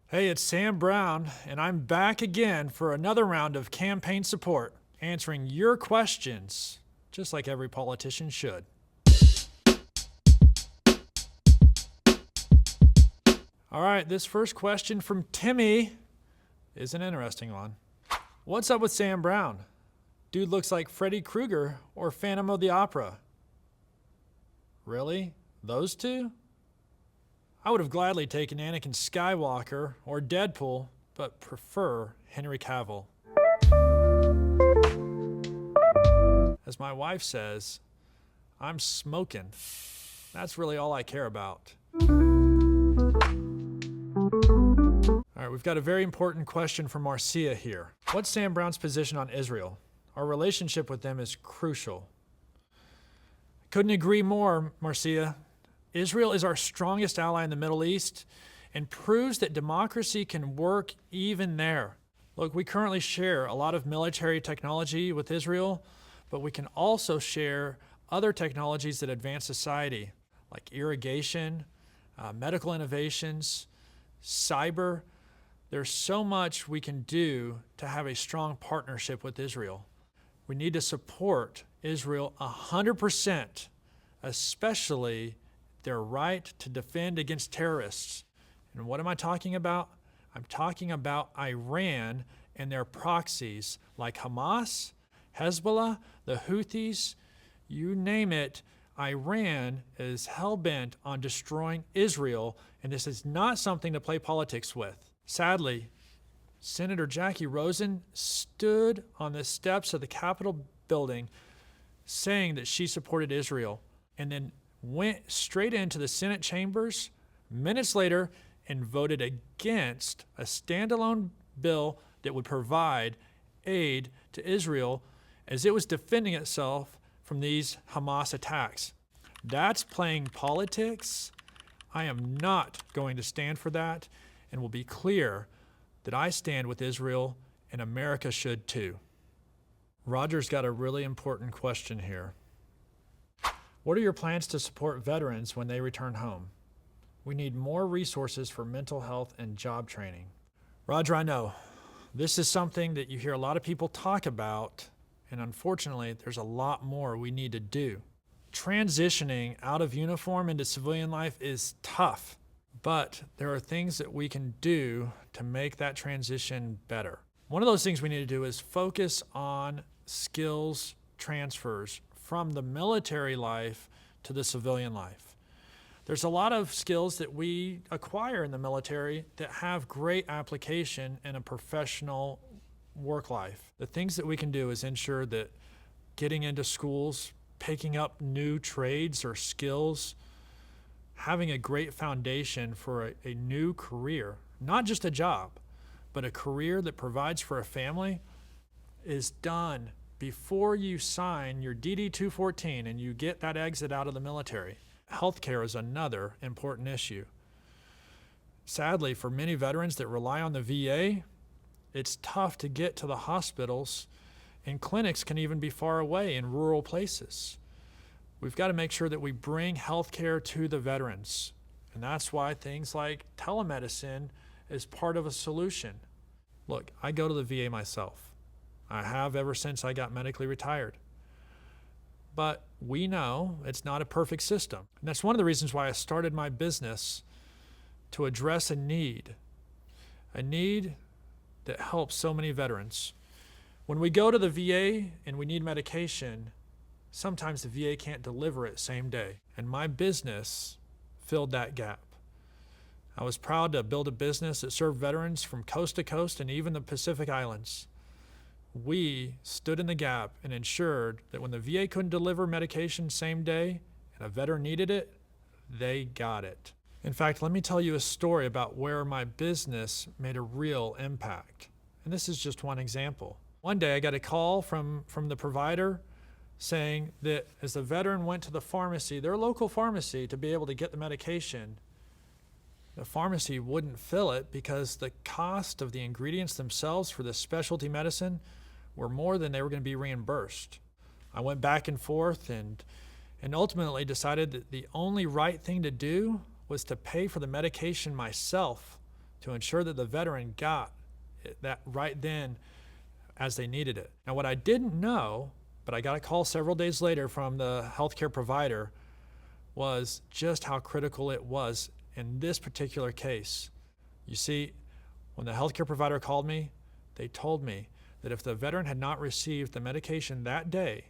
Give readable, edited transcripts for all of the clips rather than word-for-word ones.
Hey, it's Sam Brown, and I'm back again for another round of campaign support, answering your questions, just like every politician should. All right, this first question from Timmy is an interesting one. What's up with Sam Brown? Dude looks like Freddy Krueger or Phantom of the Opera. Really? Those two? I would have gladly taken Anakin Skywalker or Deadpool, but prefer Henry Cavill. As my wife says, I'm smoking. That's really all I care about. All right, we've got a very important question from Marcia here. What's Sam Brown's position on Israel? Our relationship with them is crucial. Couldn't agree more, Marcia. Israel is our strongest ally in the Middle East and proves that democracy can work even there. Look, we currently share a lot of military technology with Israel, but we can also share other technologies that advance society, like irrigation, medical innovations, cyber. There's so much we can do to have a strong partnership with Israel. We need to support Israel 100%, especially their right to defend against terrorists. And what am I talking about? I'm talking about Iran and their proxies like Hamas, Hezbollah, the Houthis, you name it. Iran is hell-bent on destroying Israel, and this is not something to play politics with. Sadly, Senator Jackie Rosen stood on the steps of the Capitol building saying that she supported Israel, and then went straight into the Senate chambers minutes later and voted against a standalone bill that would provide aid to Israel as it was defending itself from these Hamas attacks. That's playing politics. I am not going to stand for that, and will be clear that I stand with Israel, and America should too. Roger's got a really important question here. What are your plans to support veterans when they return home? We need more resources for mental health and job training. Roger, I know this is something that you hear a lot of people talk about, and unfortunately, there's a lot more we need to do. Transitioning out of uniform into civilian life is tough, but there are things that we can do to make that transition better. One of those things we need to do is focus on skills transfers from the military life to the civilian life. There's a lot of skills that we acquire in the military that have great application in a professional work life. The things that we can do is ensure that getting into schools, picking up new trades or skills, having a great foundation for a new career, not just a job, but a career that provides for a family, is done before you sign your DD-214 and you get that exit out of the military. Healthcare is another important issue. Sadly, for many veterans that rely on the VA, it's tough to get to the hospitals, and clinics can even be far away in rural places. We've got to make sure that we bring healthcare to the veterans, and that's why things like telemedicine is part of a solution. Look, I go to the VA myself. I have ever since I got medically retired. But we know it's not a perfect system. And that's one of the reasons why I started my business, to address a need that helps so many veterans. When we go to the VA and we need medication, sometimes the VA can't deliver it same day. And my business filled that gap. I was proud to build a business that served veterans from coast to coast and even the Pacific Islands. We stood in the gap and ensured that when the VA couldn't deliver medication same day and a veteran needed it, they got it. In fact, let me tell you a story about where my business made a real impact. And this is just one example. One day I got a call from the provider saying that as the veteran went to the pharmacy, their local pharmacy, to be able to get the medication, the pharmacy wouldn't fill it because the cost of the ingredients themselves for this specialty medicine were more than they were going to be reimbursed. I went back and forth and ultimately decided that the only right thing to do was to pay for the medication myself to ensure that the veteran got that right then as they needed it. Now, what I didn't know, but I got a call several days later from the healthcare provider, was just how critical it was in this particular case. You see, when the healthcare provider called me, they told me that if the veteran had not received the medication that day,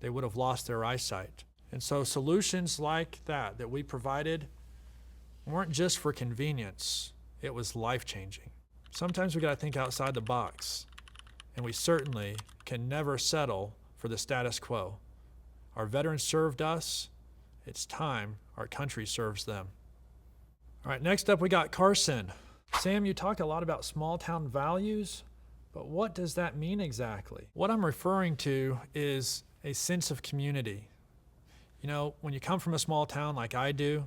they would have lost their eyesight. And so solutions like that we provided weren't just for convenience, it was life-changing. Sometimes we gotta think outside the box, and we certainly can never settle for the status quo. Our veterans served us, it's time our country serves them. All right, next up we got Carson. Sam, you talk a lot about small town values, but what does that mean exactly? What I'm referring to is a sense of community. You know, when you come from a small town like I do,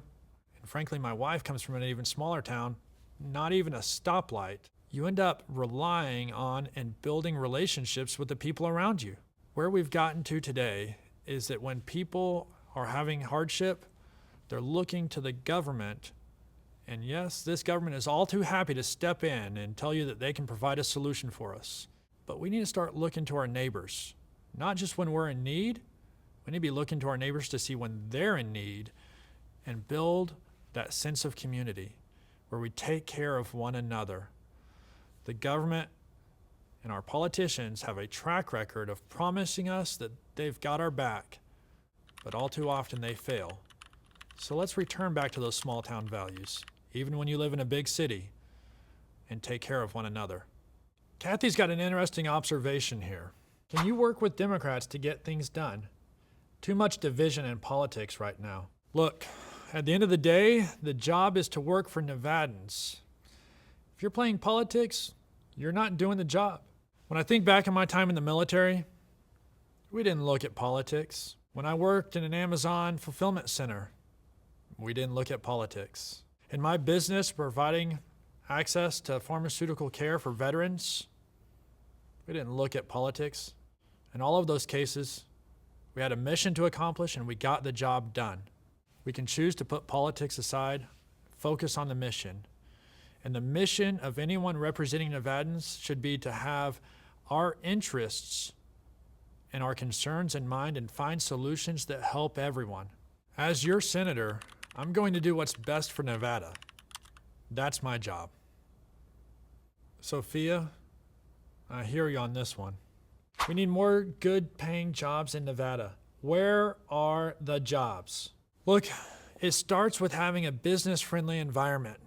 and frankly my wife comes from an even smaller town, not even a stoplight, you end up relying on and building relationships with the people around you. Where we've gotten to today is that when people are having hardship, they're looking to the government. And yes, this government is all too happy to step in and tell you that they can provide a solution for us. But we need to start looking to our neighbors, not just when we're in need. We need to be looking to our neighbors to see when they're in need and build that sense of community where we take care of one another. The government and our politicians have a track record of promising us that they've got our back, but all too often they fail. So let's return back to those small town values, even when you live in a big city, and take care of one another. Kathy's got an interesting observation here. Can you work with Democrats to get things done? Too much division in politics right now. Look, at the end of the day, the job is to work for Nevadans. If you're playing politics, you're not doing the job. When I think back on my time in the military, we didn't look at politics. When I worked in an Amazon fulfillment center, we didn't look at politics. In my business, providing access to pharmaceutical care for veterans, we didn't look at politics. In all of those cases, we had a mission to accomplish and we got the job done. We can choose to put politics aside, focus on the mission. And the mission of anyone representing Nevadans should be to have our interests and our concerns in mind and find solutions that help everyone. As your senator, I'm going to do what's best for Nevada. That's my job. Sophia, I hear you on this one. We need more good paying jobs in Nevada. Where are the jobs? Look, it starts with having a business-friendly environment.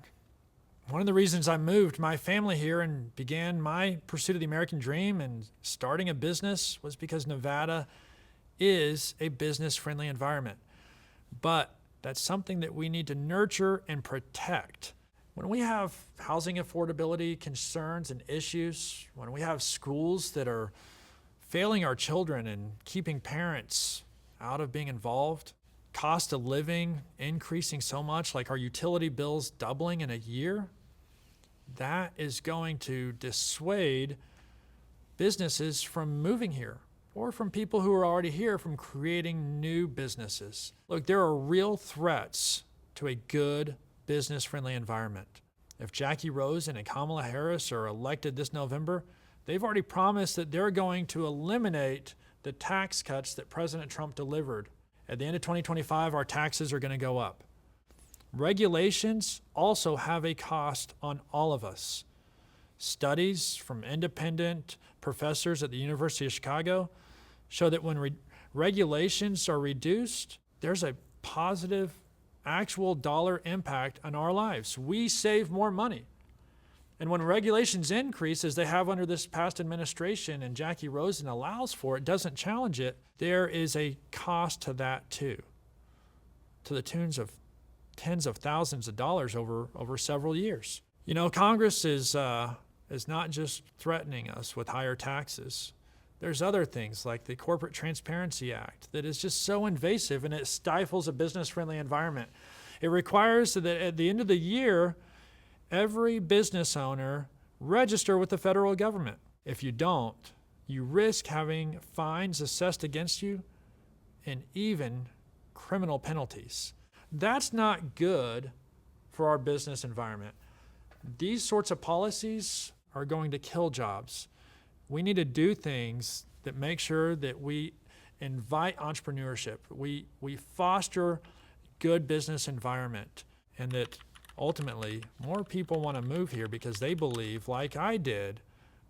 One of the reasons I moved my family here and began my pursuit of the American dream and starting a business was because Nevada is a business-friendly environment. But that's something that we need to nurture and protect. When we have housing affordability concerns and issues, when we have schools that are failing our children and keeping parents out of being involved, cost of living increasing so much, like our utility bills doubling in a year, that is going to dissuade businesses from moving here or from people who are already here from creating new businesses. Look, there are real threats to a good business-friendly environment. If Jackie Rose and Kamala Harris are elected this November, they've already promised that they're going to eliminate the tax cuts that President Trump delivered. At the end of 2025, our taxes are going to go up. Regulations also have a cost on all of us. Studies from independent professors at the University of Chicago show that when regulations are reduced, there's a positive actual dollar impact on our lives. We save more money. And when regulations increase, as they have under this past administration, and Jackie Rosen allows for it, doesn't challenge it, there is a cost to that too, to the tunes of tens of thousands of dollars over several years. You know, Congress is not just threatening us with higher taxes. There's other things like the Corporate Transparency Act that is just so invasive and it stifles a business-friendly environment. It requires that at the end of the year, every business owner register with the federal government. If you don't, you risk having fines assessed against you and even criminal penalties. That's not good for our business environment. These sorts of policies are going to kill jobs. We need to do things that make sure that we invite entrepreneurship, we foster good business environment, and that ultimately more people want to move here because they believe, like I did,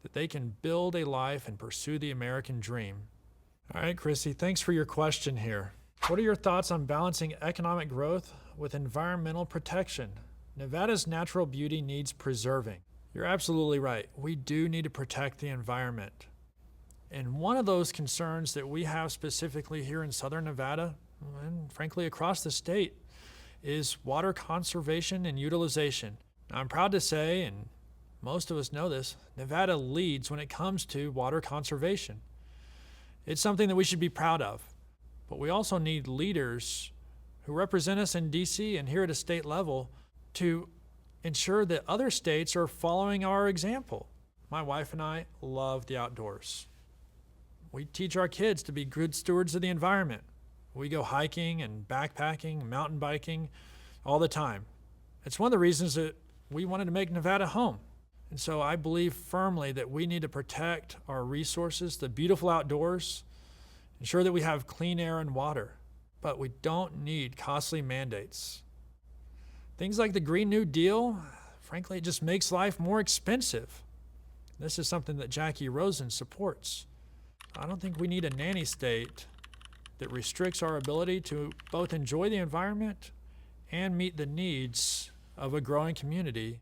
that they can build a life and pursue the American dream. All right, Chrissy, thanks for your question here. What are your thoughts on balancing economic growth with environmental protection? Nevada's natural beauty needs preserving. You're absolutely right. We do need to protect the environment. And one of those concerns that we have specifically here in Southern Nevada, and frankly across the state, is water conservation and utilization. Now, I'm proud to say, and most of us know this, Nevada leads when it comes to water conservation. It's something that we should be proud of. But we also need leaders who represent us in DC and here at a state level to ensure that other states are following our example. My wife and I love the outdoors. We teach our kids to be good stewards of the environment. We go hiking and backpacking, mountain biking all the time. It's one of the reasons that we wanted to make Nevada home. And so I believe firmly that we need to protect our resources, the beautiful outdoors, ensure that we have clean air and water, but we don't need costly mandates. Things like the Green New Deal, frankly, it just makes life more expensive. This is something that Jackie Rosen supports. I don't think we need a nanny state that restricts our ability to both enjoy the environment and meet the needs of a growing community.